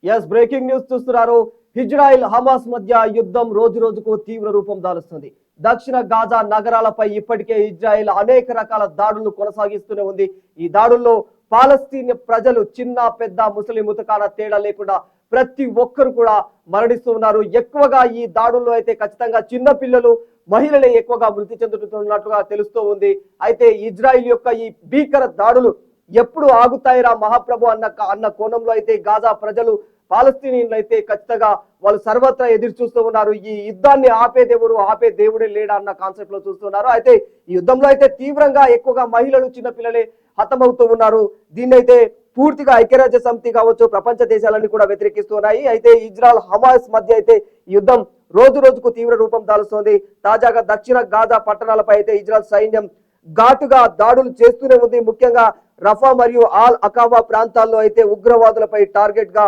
Yes breaking news చూస్తున్నారు. Israel Hamas మధ్య యుద్ధం రోజు రోజుకు తీవ్ర రూపం దాలుస్తుంది. దక్షిణ గాజా నగరాలపై ఇప్పటికే ఇజ్రాయెల్ అనేక రకాల దాడులు కొనసాగిస్తూనే ఉంది. ఈ దాడుల్లో పాలస్తీన్ ప్రజలు చిన్న పెద్ద ముస్లిం ముతకాన తేడా లేకుండా ప్రతి ఒక్కరు కూడా మరణిస్తూ ఉన్నారు. ఎక్కువగా ఈ దాడుల్లో అయితే ఖచ్చితంగా చిన్న పిల్లలు మహిళలే ఎక్కువగా మృతి చెందుతున్నట్లుగా తెలుస్తూ ఉంది. అయితే ఇజ్రాయిల్ యొక్క ఈ భీకర దాడులు ఎప్పుడు ఆగుతాయిరా మహాప్రభు అన్న కోణంలో అయితే గాజా ప్రజలు పాలస్తీనియన్లు అయితే ఖచ్చితంగా వాళ్ళు సర్వత్రా ఎదురు చూస్తూ ఉన్నారు. ఈ యుద్ధాన్ని ఆపేదెవరు, ఆపే దేవుడే లేడా అన్న కాన్సెప్ట్ లో చూస్తున్నారు. అయితే ఈ యుద్ధంలో అయితే తీవ్రంగా ఎక్కువగా మహిళలు చిన్నపిల్లలే హతమవుతూ ఉన్నారు. దీన్ని అయితే పూర్తిగా ఐక్యరాజ్య సమితి కావచ్చు, ప్రపంచ దేశాలన్నీ కూడా వ్యతిరేకిస్తున్నాయి. అయితే ఇజ్రాయెల్ హమాస్ మధ్య అయితే యుద్ధం రోజు రోజుకు తీవ్ర రూపం దాలుస్తోంది. తాజాగా దక్షిణ గాజా పట్టణాలపై అయితే ఇజ్రాయెల్ సైన్యం ఘాటుగా దాడులు చేస్తూనే ఉంది. ముఖ్యంగా రఫా మరియు ఆల్ అకావా ప్రాంతాల్లో అయితే ఉగ్రవాదులపై టార్గెట్ గా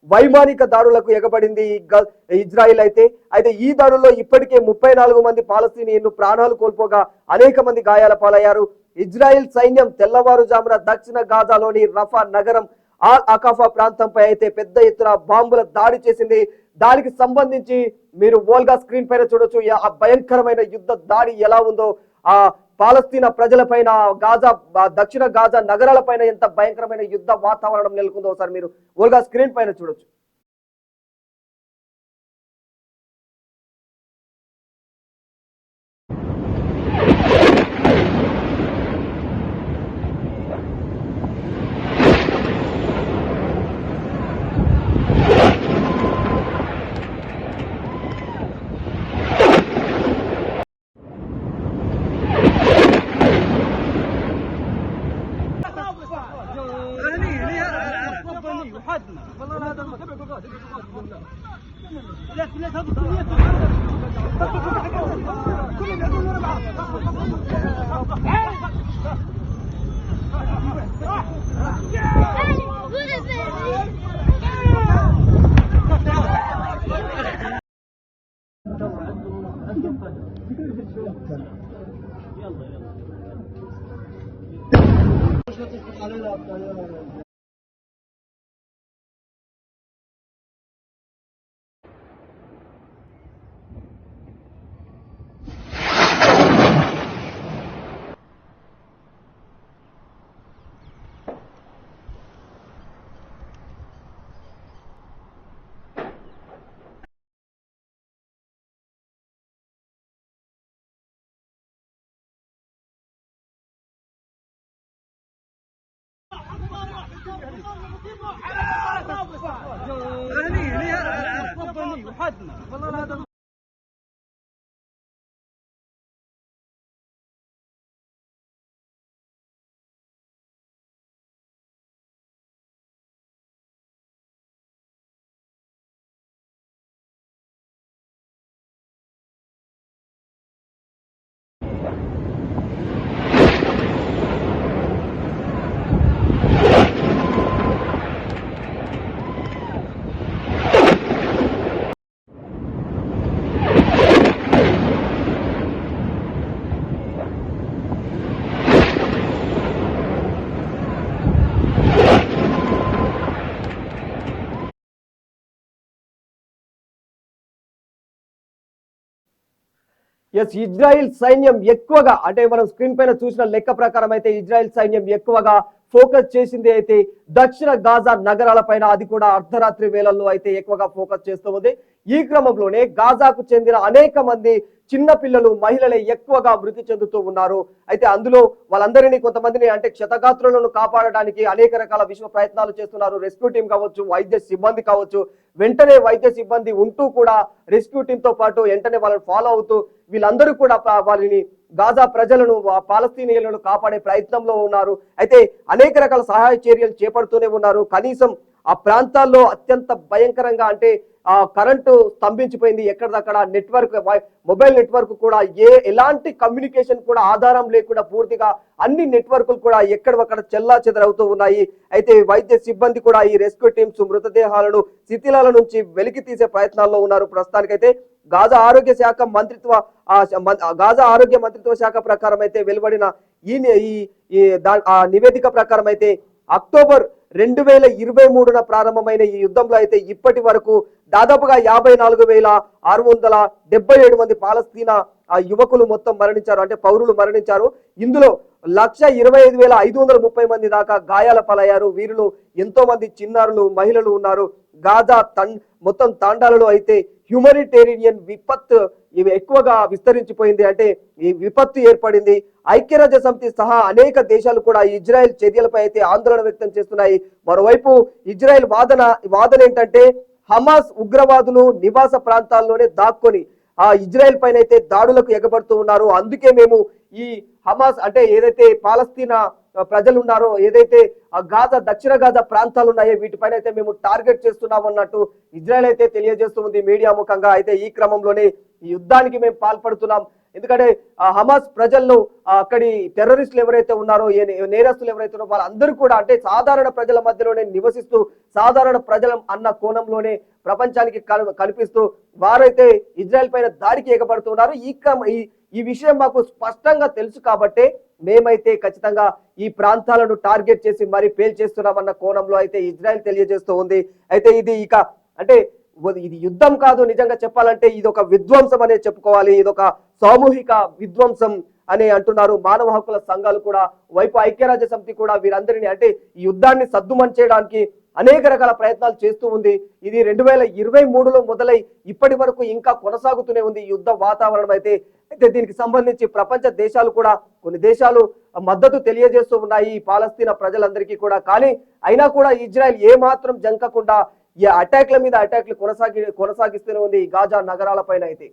వైమానిక దాడులకు ఎగబడింది ఇజ్రాయిల్. అయితే ఈ దాడుల్లో ఇప్పటికే 34 మంది పాలస్తీనియన్లు ప్రాణాలు కోల్పోగా అనేక మంది గాయాల పాలయ్యారు. ఇజ్రాయిల్ సైన్యం తెల్లవారుజామున దక్షిణ గాజాలోని రఫా నగరం ఆల్ అకాఫా ప్రాంతంపై అయితే పెద్ద ఎత్తున బాంబుల దాడి చేసింది. దానికి సంబంధించి మీరు వోల్గా స్క్రీన్ పైన చూడొచ్చు. ఆ భయంకరమైన యుద్ధ దాడి ఎలా ఉందో, ఆ పాలస్తీనా ప్రజలపైన, గాజా దక్షిణ గాజా నగరాలపైన ఎంత భయంకరమైన యుద్ధ వాతావరణం నెలకొందో ఒకసారి మీరు వోల్గా స్క్రీన్ పైన చూడొచ్చు. ఎస్, ఇజ్రాయిల్ సైన్యం ఎక్కువగా అంటే మనం స్క్రీన్ పైన చూసిన లెక్క ప్రకారం అయితే ఇజ్రాయిల్ సైన్యం ఎక్కువగా ఫోకస్ చేసింది అయితే దక్షిణ గాజా నగరాలపైన. అది కూడా అర్ధరాత్రి వేళల్లో అయితే ఎక్కువగా ఫోకస్ చేస్తూ ఉంది. ఈ క్రమంలోనే గాజాకు చెందిన అనేక మంది చిన్న పిల్లలు, మహిళలే ఎక్కువగా మృతి చెందుతూ ఉన్నారు. అయితే అందులో వాళ్ళందరినీ కొంతమందిని అంటే క్షతగాత్రులను కాపాడడానికి అనేక రకాల విశ్వ ప్రయత్నాలు చేస్తున్నారు. రెస్క్యూ టీం కావచ్చు, వైద్య సిబ్బంది కావచ్చు. వెంటనే వైద్య సిబ్బంది ఉంటూ కూడా రెస్క్యూ టీం తో పాటు వెంటనే వాళ్ళని ఫాలో అవుతూ వీళ్ళందరూ కూడా వాళ్ళని గాజా ప్రజలను, పాలస్తీనియన్లను కాపాడే ప్రయత్నంలో ఉన్నారు. అయితే అనేక రకాల సహాయ చర్యలు చేపడుతూనే ఉన్నారు. కనీసం ఆ ప్రాంతాల్లో అత్యంత భయంకరంగా అంటే ఆ కరెంటు స్తంభించిపోయింది. ఎక్కడిదక్కడ నెట్వర్క్, మొబైల్ నెట్వర్క్ కూడా ఎలాంటి కమ్యూనికేషన్ కూడా ఆధారం లేకుండా పూర్తిగా అన్ని నెట్వర్క్లు కూడా ఎక్కడొక్కడ చెల్లా చెదరవుతూ ఉన్నాయి. అయితే వైద్య సిబ్బంది కూడా ఈ రెస్క్యూ టీమ్స్ మృతదేహాలను శిథిలాల నుంచి వెలికి తీసే ప్రయత్నాల్లో ఉన్నారు. ప్రస్తుతానికైతే గాజా ఆరోగ్య మంత్రిత్వ శాఖ ప్రకారం అయితే వెలువడిన ఈ నివేదిక ప్రకారం అయితే అక్టోబర్ 2023 ప్రారంభమైన ఈ యుద్ధంలో అయితే ఇప్పటి వరకు దాదాపుగా 54,677 మంది పాలస్తీనా యువకులు మొత్తం మరణించారు, అంటే పౌరులు మరణించారు. ఇందులో 1,25,530 మంది దాకా గాయాల పాలయ్యారు. వీరిలో ఎంతో మంది చిన్నారులు, మహిళలు ఉన్నారు. గాజా మొత్తం తాండాలలో అయితే హ్యూమనిటేరియన్ విపత్తు ఇవి ఎక్కువగా విస్తరించిపోయింది, అంటే ఈ విపత్తు ఏర్పడింది. ఐక్యరాజ్య సమితి సహా అనేక దేశాలు కూడా ఇజ్రాయెల్ చర్యలపై అయితే ఆందోళన వ్యక్తం చేస్తున్నాయి. మరోవైపు ఇజ్రాయెల్ వాదన ఏంటంటే హమాస్ ఉగ్రవాదులు నివాస ప్రాంతాల్లోనే దాక్కొని ఇజ్రాయెల్ పైన అయితే దాడులకు ఎగబడుతూ ఉన్నారు. అందుకే మేము ఈ హమాస్ అంటే ఏదైతే పాలస్తీనా ప్రజలు ఉన్నారో, ఏదైతే దక్షిణ గాజా ప్రాంతాలు ఉన్నాయో వీటిపైన అయితే మేము టార్గెట్ చేస్తున్నాం అన్నట్టు ఇజ్రాయెల్ అయితే తెలియజేస్తుంది మీడియా ముఖంగా. అయితే ఈ క్రమంలోనే ఈ యుద్ధానికి మేము పాల్పడుతున్నాం, ఎందుకంటే హమాస్ ప్రజల్లో అక్కడి టెర్రరిస్టులు ఎవరైతే ఉన్నారో, నేరస్తులు ఎవరైతే ఉన్నారో వాళ్ళందరూ కూడా అంటే సాధారణ ప్రజల మధ్యలోనే నివసిస్తూ సాధారణ ప్రజల అన్న కోణంలోనే ప్రపంచానికి కనిపిస్తూ వారైతే ఇజ్రాయెల్ పైన దాడికి ఎగబడుతున్నారు. ఈ విషయం మాకు స్పష్టంగా తెలుసు కాబట్టి మేమైతే ఖచ్చితంగా ఈ ప్రాంతాలను టార్గెట్ చేసి మరి పేల్చేస్తున్నామన్న కోణంలో అయితే ఇజ్రాయెల్ తెలియజేస్తూ ఉంది. అయితే ఇది అంటే ఇది యుద్ధం కాదు, నిజంగా చెప్పాలంటే ఇది ఒక విధ్వంసం అనే చెప్పుకోవాలి. ఇది ఒక సామూహిక విధ్వంసం అని అంటున్నారు మానవ హక్కుల సంఘాలు కూడా. వైపు ఐక్యరాజ్య సమితి కూడా వీరందరినీ అంటే ఈ యుద్ధాన్ని సద్దుమణి చేయడానికి అనేక రకాల ప్రయత్నాలు చేస్తూ ఉంది. ఇది 2023లో మొదలై ఇప్పటి వరకు ఇంకా కొనసాగుతూనే ఉంది ఈ యుద్ధ వాతావరణం అయితే. దీనికి సంబంధించి ప్రపంచ దేశాలు కూడా కొన్ని దేశాలు మద్దతు తెలియజేస్తూ ఉన్నాయి ఈ పాలస్తీనా ప్రజలందరికీ కూడా. కానీ అయినా కూడా ఇజ్రాయెల్ ఏ మాత్రం జంకకుండా ఈ అటాక్ల మీద అటాక్లు కొనసాగిస్తూనే ఉంది ఈ గాజా నగరాల పైన అయితే.